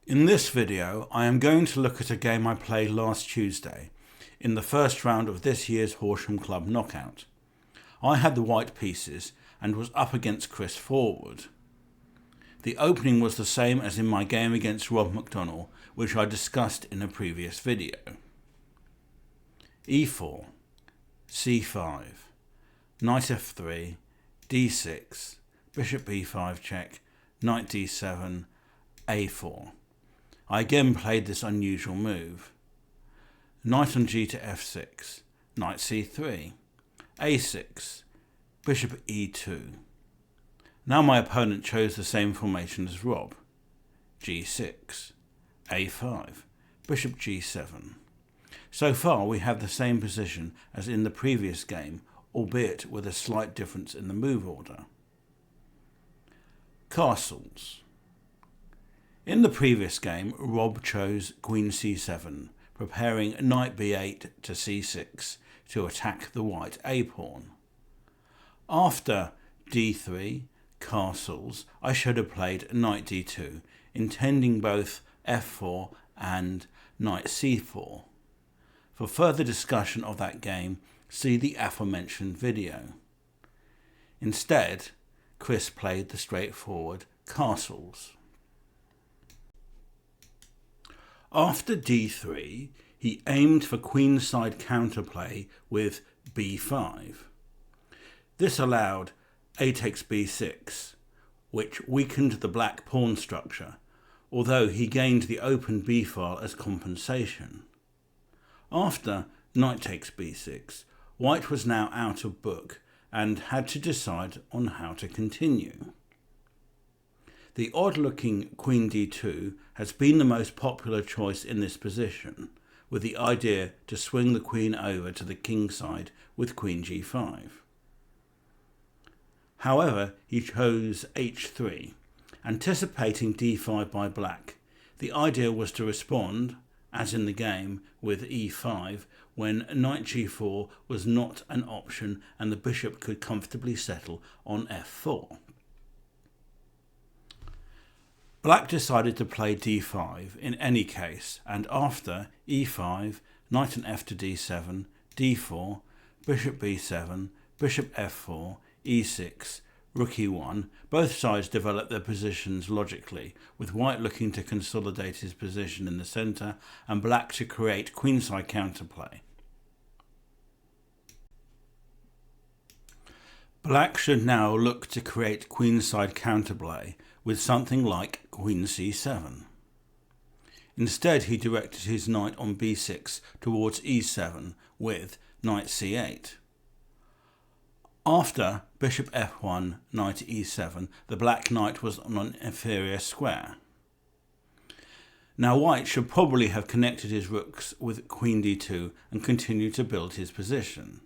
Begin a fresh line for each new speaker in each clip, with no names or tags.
In this video, I am going to look at a game I played last Tuesday in the first round of this year's Horsham Club Knockout. I had the white pieces and was up against Chris Forwood. The opening was the same as in my game against Rob McDonnell, which I discussed in a previous video. e4, c5, knight f3, d6, bishop b5 check, knight d7, a4. I again played this unusual move. Knight on g to f6, knight c3, a6, bishop e2. Now my opponent chose the same formation as Rob. g6, a5, bishop g7. So far we have the same position as in the previous game, albeit with a slight difference in the move order. Castles. In the previous game, Rob chose queen c7, preparing knight b8 to c6 to attack the white a-pawn. After d3, castles, I should have played knight d2, intending both f4 and knight c4. For further discussion of that game, see the aforementioned video. Instead, Chris played the straightforward castles. After d3, he aimed for queenside counterplay with b5. This allowed a takes b6, which weakened the black pawn structure, although he gained the open b file as compensation. After knight takes b6, white was now out of book and had to decide on how to continue. The odd-looking queen d2 has been the most popular choice in this position, with the idea to swing the queen over to the king side with queen g5. However, he chose h3, anticipating d5 by black. The idea was to respond, as in the game, with e5 when knight g4 was not an option and the bishop could comfortably settle on f4. Black decided to play d5 in any case, and after e5, knight and f to d7, d4, bishop b7, bishop f4, e6, rook e1, both sides developed their positions logically, with white looking to consolidate his position in the centre and black to create queenside counterplay. Black should now look to create queenside counterplay with something like queen c7. Instead, he directed his knight on b6 towards e7 with knight c8. After bishop f1, knight e7, the black knight was on an inferior square. Now white should probably have connected his rooks with queen d2 and continued to build his position.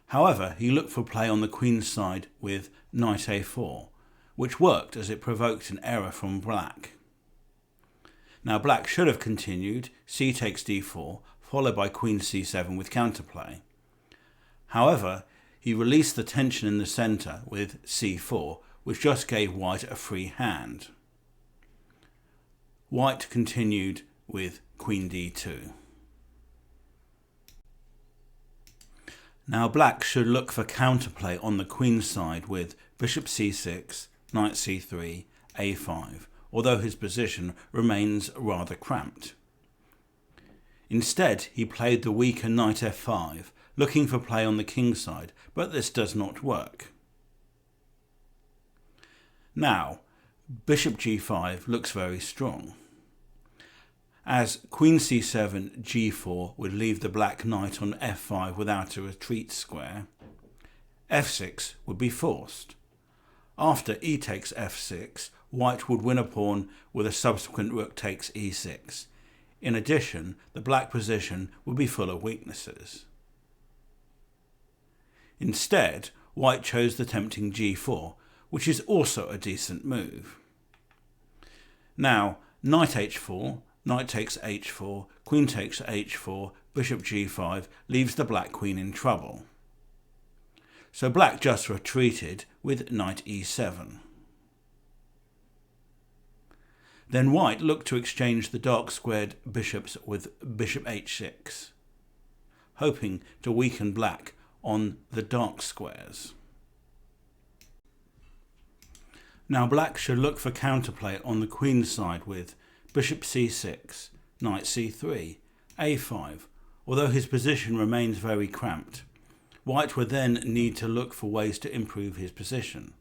However, he looked for play on the queen's side with knight a4, which worked as it provoked an error from black. Now black should have continued c takes d4, followed by queen c7 with counterplay. However, he released the tension in the centre with c4, which just gave white a free hand. White continued with queen d2. Now black should look for counterplay on the queen's side with bishop c6, knight c3, a5, although his position remains rather cramped. Instead, he played the weaker knight f5, looking for play on the king side, but this does not work. Now, bishop g5 looks very strong, as queen c7, g4 would leave the black knight on f5 without a retreat square. f6 would be forced. After e takes f6, white would win a pawn with a subsequent rook takes e6. In addition, the black position would be full of weaknesses. Instead, white chose the tempting g4, which is also a decent move. Now, knight h4, knight takes h4, queen takes h4, bishop g5 leaves the black queen in trouble. So black just retreated with knight e7. Then white looked to exchange the dark squared bishops with bishop h6, hoping to weaken black on the dark squares. Now black should look for counterplay on the queen's side with bishop c6, knight c3, a5, although his position remains very cramped. White would then need to look for ways to improve his position.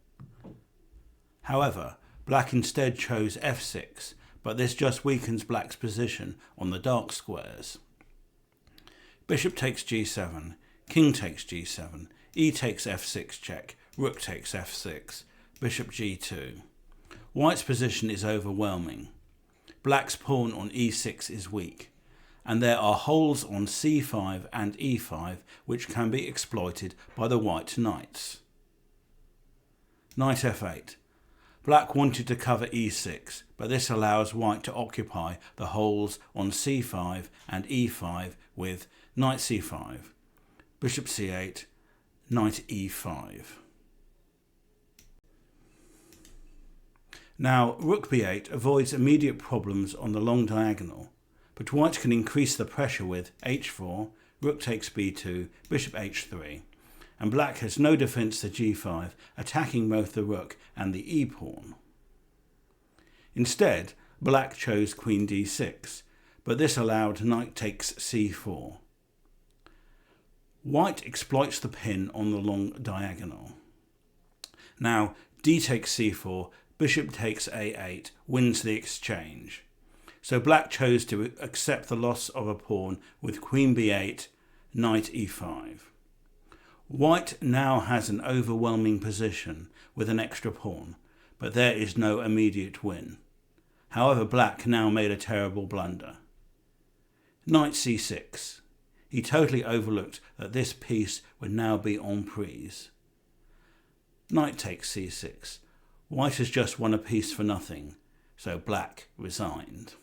However, black instead chose f6, but this just weakens black's position on the dark squares. Bishop takes g7, king takes g7, e takes f6 check, rook takes f6, bishop g2. White's position is overwhelming. Black's pawn on e6 is weak, and there are holes on c5 and e5 which can be exploited by the white knights. Knight f8. Black wanted to cover e6, but this allows white to occupy the holes on c5 and e5 with knight c5, bishop c8, knight e5. Now, rook b8 avoids immediate problems on the long diagonal, but white can increase the pressure with h4, rook takes b2, bishop h3, and black has no defence to g5, attacking both the rook and the e-pawn. Instead, black chose queen d6, but this allowed knight takes c4. White exploits the pin on the long diagonal. Now, d takes c4, bishop takes a8, wins the exchange. So black chose to accept the loss of a pawn with queen b8, knight e5. White now has an overwhelming position with an extra pawn, but there is no immediate win. However, black now made a terrible blunder. Knight c6. He totally overlooked that this piece would now be en prise. Knight takes c6. White has just won a piece for nothing, so black resigned.